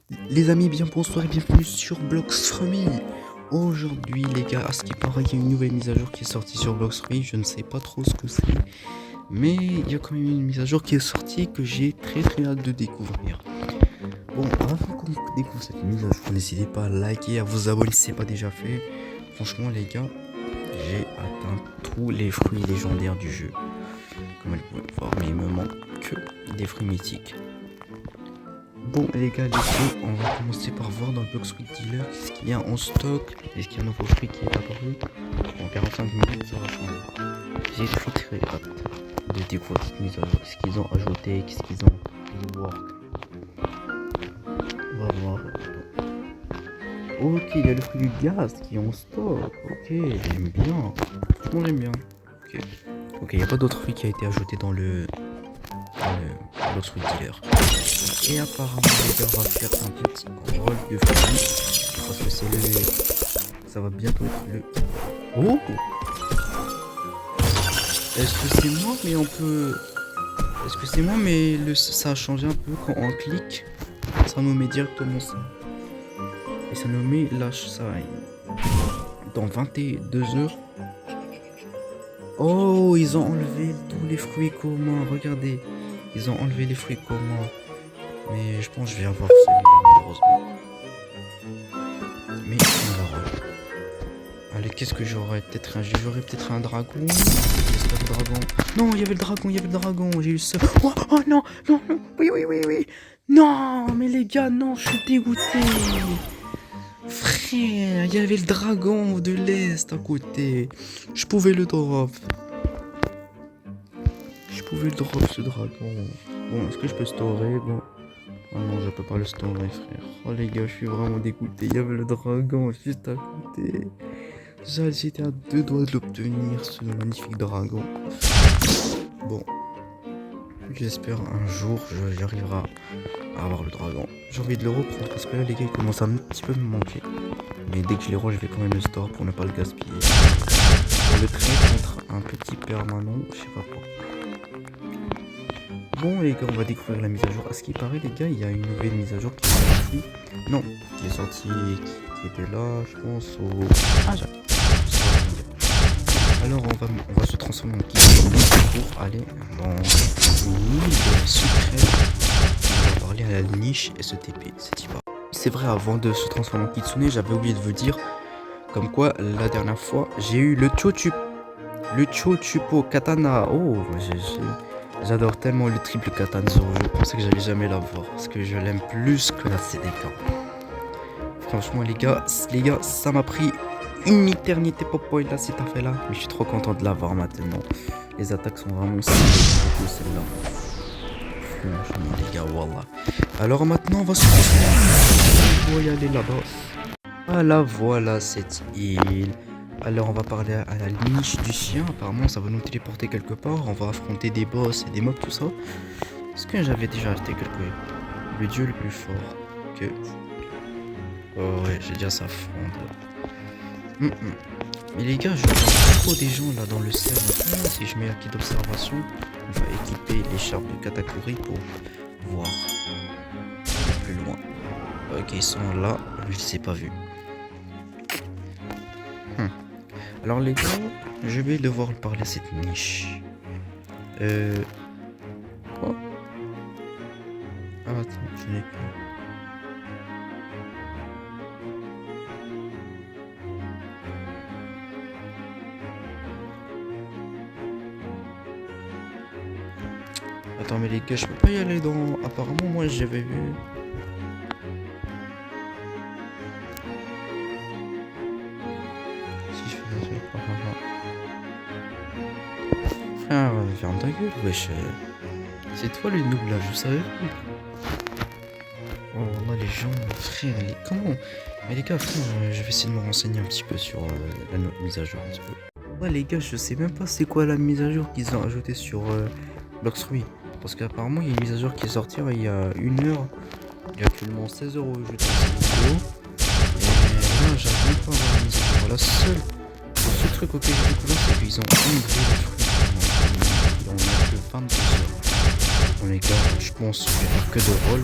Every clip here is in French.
Les amis, bien bonsoir et bienvenue sur Blox.me. Aujourd'hui les gars, à ce qui paraît, il y a une nouvelle mise à jour qui est sortie sur Blox.me. Je ne sais pas trop ce que c'est, mais il y a quand même une mise à jour qui est sortie que j'ai très hâte de découvrir. Bon, avant qu'on découvre cette mise à jour, n'hésitez pas à liker, à vous abonner si ce n'est pas déjà fait. Franchement les gars, j'ai atteint tous les fruits légendaires du jeu. Comme vous pouvez le voir, mais il me manque que des fruits mythiques. Bon les gars, on va commencer par voir dans le Blox.me Dealer qu'est-ce qu'il y a en stock. Est-ce qu'il y a un nouveau fruit qui est apparu? En 45 minutes ça va changer. J'ai très hâte de découvrir cette mise à jour. Qu'est-ce qu'ils ont ajouté, qu'est-ce qu'ils ont rework. On va voir. Ok, il y a le fruit du gaz qui est en stock. Ok, j'aime bien. Franchement j'aime bien. Ok, il n'y a pas d'autre fruit qui a été ajouté dans le Blox.me Dealer. Et apparemment les gars, on va faire un petit rôle de fruits parce que c'est le... ça va bientôt être le... Oh, est-ce que c'est moi mais on peut... Est-ce que c'est moi mais ça a changé un peu quand on clique. Ça nous met directement ça. Et ça nous met lâche ça dans 22 heures. Oh, ils ont enlevé tous les fruits communs. Regardez, ils ont enlevé les fruits communs. Mais je pense que je vais avoir celui-là malheureusement. Mais on va voir. Allez, qu'est-ce que j'aurais? Peut-être un dragon. J'espère le dragon. Non, il y avait le dragon, j'ai eu ça. Oh non, oui. Non, mais les gars, non, je suis dégoûté. Frère, il y avait le dragon de l'Est à côté. Je pouvais le drop. Ce dragon. Bon, est-ce que je peux storer? Bon. Oh non, je peux pas le storer, frère. Oh les gars, je suis vraiment dégoûté. Il y avait le dragon juste à côté. J'étais à 2 doigts de l'obtenir, ce magnifique dragon. Bon. J'espère un jour, j'arriverai à avoir le dragon. J'ai envie de le reprendre parce que là, les gars, il commence à un petit peu me manquer. Mais dès que je les rends, je vais quand même le store pour ne pas le gaspiller. Pour le trade contre un petit permanent, je sais pas quoi. Bon les gars, on va découvrir la mise à jour. À ce qui paraît les gars, il y a une nouvelle mise à jour qui est sortie. Non, qui est sortie, qui était là, je pense au... Ah, alors on va se transformer en Kitsune pour aller dans une île secrète. On va parler à la niche STP, c'est pas. C'est vrai, avant de se transformer en Kitsune, j'avais oublié de vous dire comme quoi la dernière fois j'ai eu le Chochupo Katana. Oh, j'adore tellement le triple katana. Je pensais que j'allais jamais l'avoir parce que je l'aime plus que la CDK. Franchement les gars, ça m'a pris une éternité pour là cette affaire là. Mais je suis trop content de l'avoir maintenant. Les attaques sont vraiment stylées celle-là. Franchement les gars, wallah. Alors maintenant on va se transformer. On va y aller là-bas. Voilà cette île. Alors on va parler à la niche du chien. Apparemment ça va nous téléporter quelque part. On va affronter des boss et des mobs, tout ça. Est-ce que j'avais déjà acheté le dieu le plus fort que... Oh ouais, j'ai déjà sa fronde. Mais les gars, je vois trop des gens là dans le serveur. Si je mets un kit d'observation, on va équiper l'écharpe de Katakuri pour voir plus loin. Ok, ils sont là, lui il s'est pas vu. Alors les gars, je vais devoir parler à cette niche. Quoi? Ah attends, je n'ai plus. Attends mais les gars, je peux pas y aller dans... Apparemment moi j'avais vu... Ah, ferme ta gueule, wesh. C'est toi le noob là, je savais pas. Oh là les gens, frère, comment? Mais les gars, frère, je vais essayer de me renseigner un petit peu sur la mise à jour un petit peu. Ouais les gars, je sais même pas c'est quoi la mise à jour qu'ils ont ajoutée sur Blox.me. Parce qu'apparemment il y a une mise à jour qui est sortie il y a 1 heure. Il y a actuellement 16 € au jeu de vidéo. Et là j'arrive pas à voir la mise à jour. Le seul truc auquel j'ai découvert c'est qu'ils ont enlevé les fruits. On a que 22 heures. Bon les gars, je pense que je vais faire que de rôle.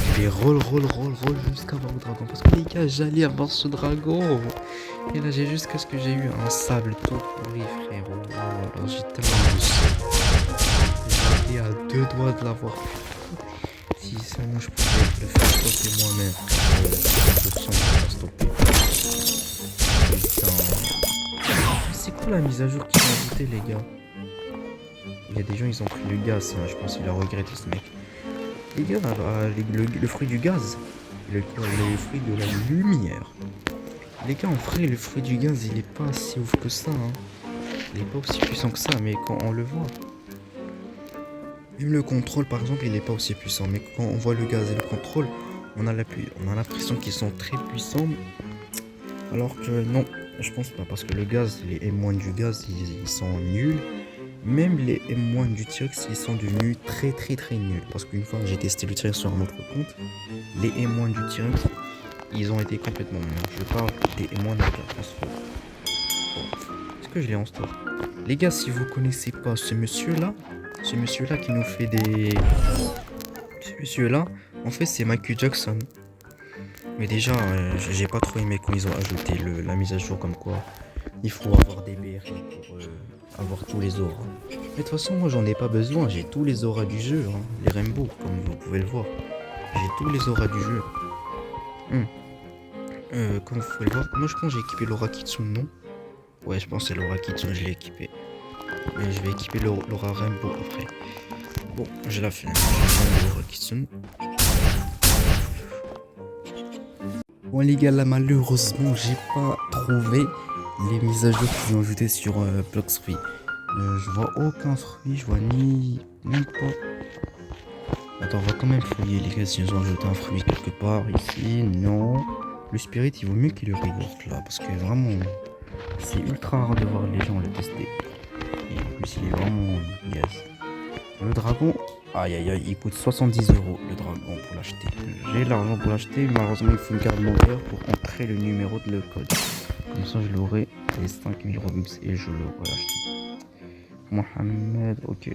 Je vais roll jusqu'à avoir le dragon. Parce que les gars, j'allais avoir ce dragon. Et là, j'ai jusqu'à ce que j'ai eu un sable tout pourri, frérot. Oh, alors j'ai tellement j'étais à 2 doigts de l'avoir. Si seulement je pouvais le faire stopper moi-même. L'option de le faire stopper. Putain. C'est quoi la mise à jour qu'ils ont ajoutée, les gars? Il y a des gens, ils ont pris le gaz. Hein. Je pense qu'il a regretté ce mec. Les gars, le fruit du gaz. Le fruit de la lumière. Les gars, en vrai, le fruit du gaz, il est pas si ouf que ça. Hein. Il est pas aussi puissant que ça, mais quand on le voit. Même le contrôle, par exemple, il est pas aussi puissant. Mais quand on voit le gaz et le contrôle, on a l'impression qu'ils sont très puissants. Alors que non, je pense pas. Parce que le gaz, les M1 du gaz, ils sont nuls. Même les M1 du T-Rex, ils sont devenus très nuls. Parce qu'une fois, j'ai testé le T-Rex sur un autre compte. Les M1 du T-Rex, ils ont été complètement nuls. Je parle des M1 de la transfert. Est-ce que je l'ai en stock? Les gars, si vous connaissez pas ce monsieur-là qui nous fait des... Ce monsieur-là, en fait, c'est Michael Jackson. Mais déjà, j'ai pas trop aimé quand ils ont ajouté la mise à jour comme quoi il faut avoir des BR pour avoir tous les auras. Mais de toute façon, moi j'en ai pas besoin, j'ai tous les auras du jeu, hein. Les rainbows, comme vous pouvez le voir. J'ai tous les auras du jeu. Comme vous pouvez le voir, moi je pense que j'ai équipé l'aura Kitsune, non? Ouais, je pense que c'est l'aura Kitsune, je l'ai équipé. Mais je vais équiper l'aura rainbow après. Bon, j'ai la flemme. L'aura Kitsune. Bon les gars, là malheureusement j'ai pas trouvé les mises à jour qu'ils ont ajoutées sur Blox Fruit. Je vois aucun fruit, je vois même pas. Attends, on va quand même fouiller les gars si ils ont ajouté un fruit quelque part ici. Non. Le spirit il vaut mieux qu'il le regarde là parce que vraiment c'est ultra rare de voir les gens le tester. Et en plus il est vraiment gaz. Le dragon, aïe, il coûte 70 € le dragon pour l'acheter. J'ai l'argent pour l'acheter, malheureusement il faut une carte bancaire pour entrer le numéro de le code. Comme ça je l'aurai les 5000 Robux et je l'aurai acheté. Mohamed, ok.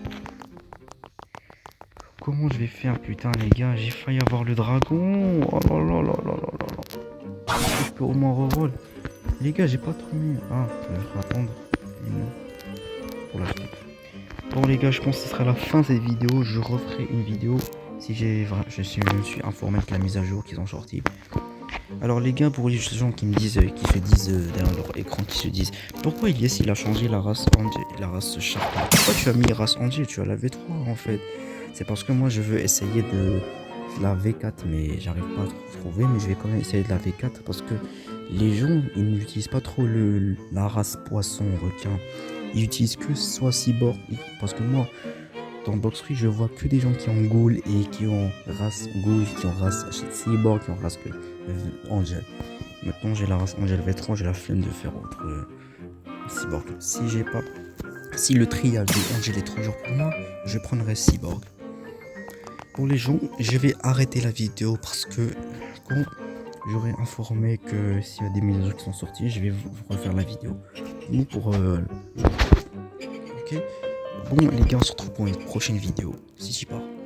Comment je vais faire putain les gars, j'ai failli avoir le dragon. Oh là là. Je peux au moins reroll. Les gars j'ai pas trop mis. Ah, je vais attendre pour l'acheter. Bon les gars, je pense que ce sera la fin de cette vidéo. Je referai une vidéo si je me suis informé de la mise à jour qu'ils ont sorti. Alors les gars, pour les gens qui se disent derrière leur écran, qui se disent pourquoi Ilyes il a changé la race Angel, la race Shark. Pourquoi tu as mis race Angel, tu as la V3 en fait. C'est parce que moi je veux essayer de la V4 mais j'arrive pas à trouver, mais je vais quand même essayer de la V4 parce que les gens ils n'utilisent pas trop la race poisson requin. Ils utilisent que soit cyborg, parce que moi dans Blox Fruit je vois que des gens qui ont ghoul et qui ont race ghoul, qui ont race cyborg, qui ont race Angel. Maintenant j'ai la race Angel V3, j'ai la flemme de faire autre cyborg. Si le trial de Angel est trop dur pour moi, je prendrai cyborg. Pour les gens, je vais arrêter la vidéo parce que quand j'aurai informé que s'il y a des mises à jour qui sont sorties, je vais vous refaire la vidéo. Nous pour ok. Bon les gars, on se retrouve pour une prochaine vidéo. Si j'y pars.